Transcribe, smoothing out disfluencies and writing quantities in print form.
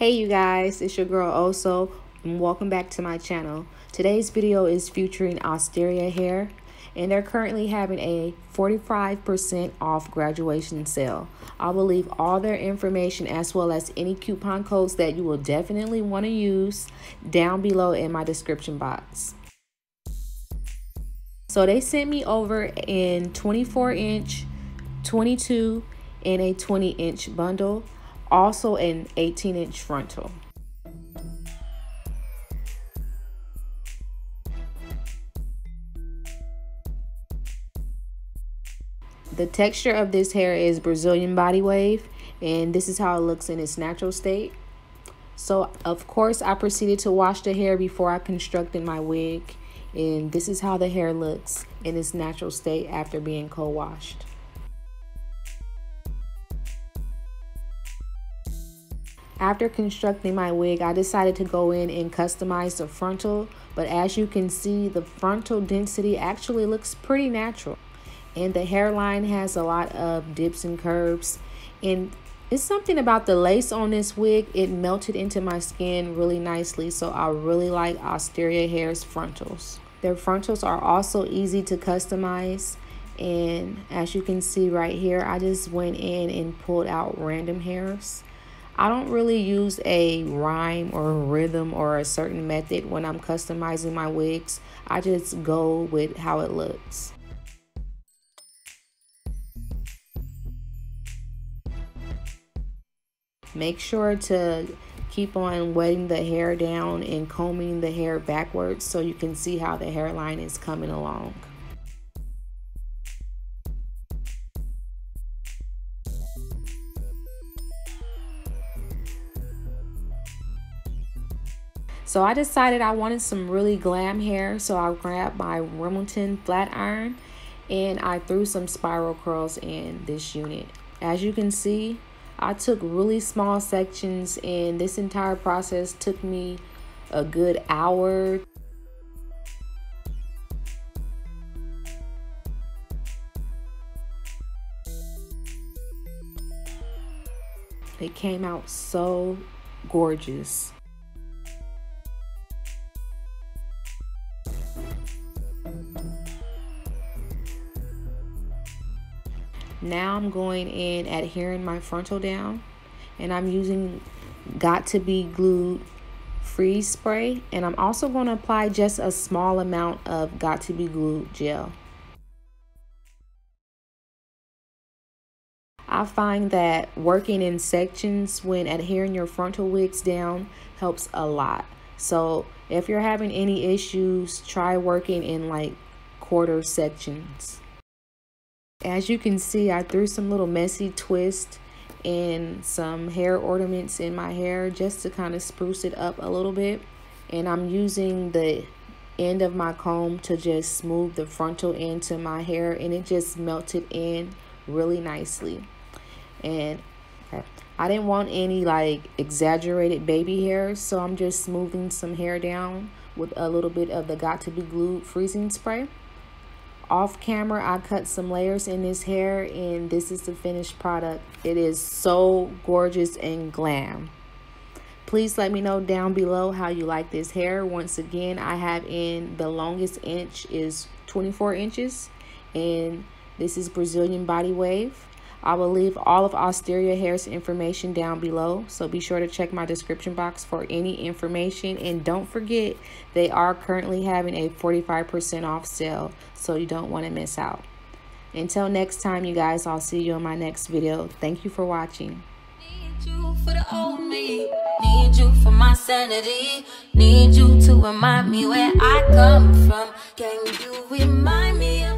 Hey you guys, it's your girl OhSo and welcome back to my channel. Today's video is featuring Asteria Hair and they're currently having a 45% off graduation sale. I will leave all their information as well as any coupon codes that you will definitely want to use down below in my description box. So they sent me over in 24-inch, 22, and a 20-inch bundle. Also an 18-inch frontal. The texture of this hair is Brazilian body wave, and this is how it looks in its natural state. So of course I proceeded to wash the hair before I constructed my wig, and this is how the hair looks in its natural state after being co-washed. After constructing my wig, I decided to go in and customize the frontal, but as you can see, the frontal density actually looks pretty natural. And the hairline has a lot of dips and curves. And it's something about the lace on this wig, it melted into my skin really nicely, so I really like Asteria Hair's frontals. Their frontals are also easy to customize. And as you can see right here, I just went in and pulled out random hairs. I don't really use a rhyme or a rhythm or a certain method when I'm customizing my wigs. I just go with how it looks. Make sure to keep on wetting the hair down and combing the hair backwards so you can see how the hairline is coming along. So I decided I wanted some really glam hair, so I grabbed my Remington flat iron and I threw some spiral curls in this unit. As you can see, I took really small sections and this entire process took me a good hour. It came out so gorgeous. Now I'm going in adhering my frontal down, and I'm using Got to Be Glued freeze spray, and I'm also going to apply just a small amount of Got to Be Glued gel. I find that working in sections when adhering your frontal wigs down helps a lot. So if you're having any issues, try working in like quarter sections. As you can see, I threw some little messy twists and some hair ornaments in my hair just to kind of spruce it up a little bit. And I'm using the end of my comb to just smooth the frontal into my hair, and it just melted in really nicely. And I didn't want any like exaggerated baby hairs, so I'm just smoothing some hair down with a little bit of the Got to Be Glued freezing spray. Off camera, I cut some layers in this hair, and this is the finished product. It is so gorgeous and glam. Please let me know down below how you like this hair. Once again, I have in the longest inch is 24 inches, and this is Brazilian body wave. I will leave all of Asteria Hair's information down below, so be sure to check my description box for any information. And don't forget, they are currently having a 45% off sale, so you don't want to miss out. Until next time, you guys, I'll see you in my next video. Thank you for watching. Need you for the old me, need you for my sanity, need you to remind me where I come from. Can you remind me of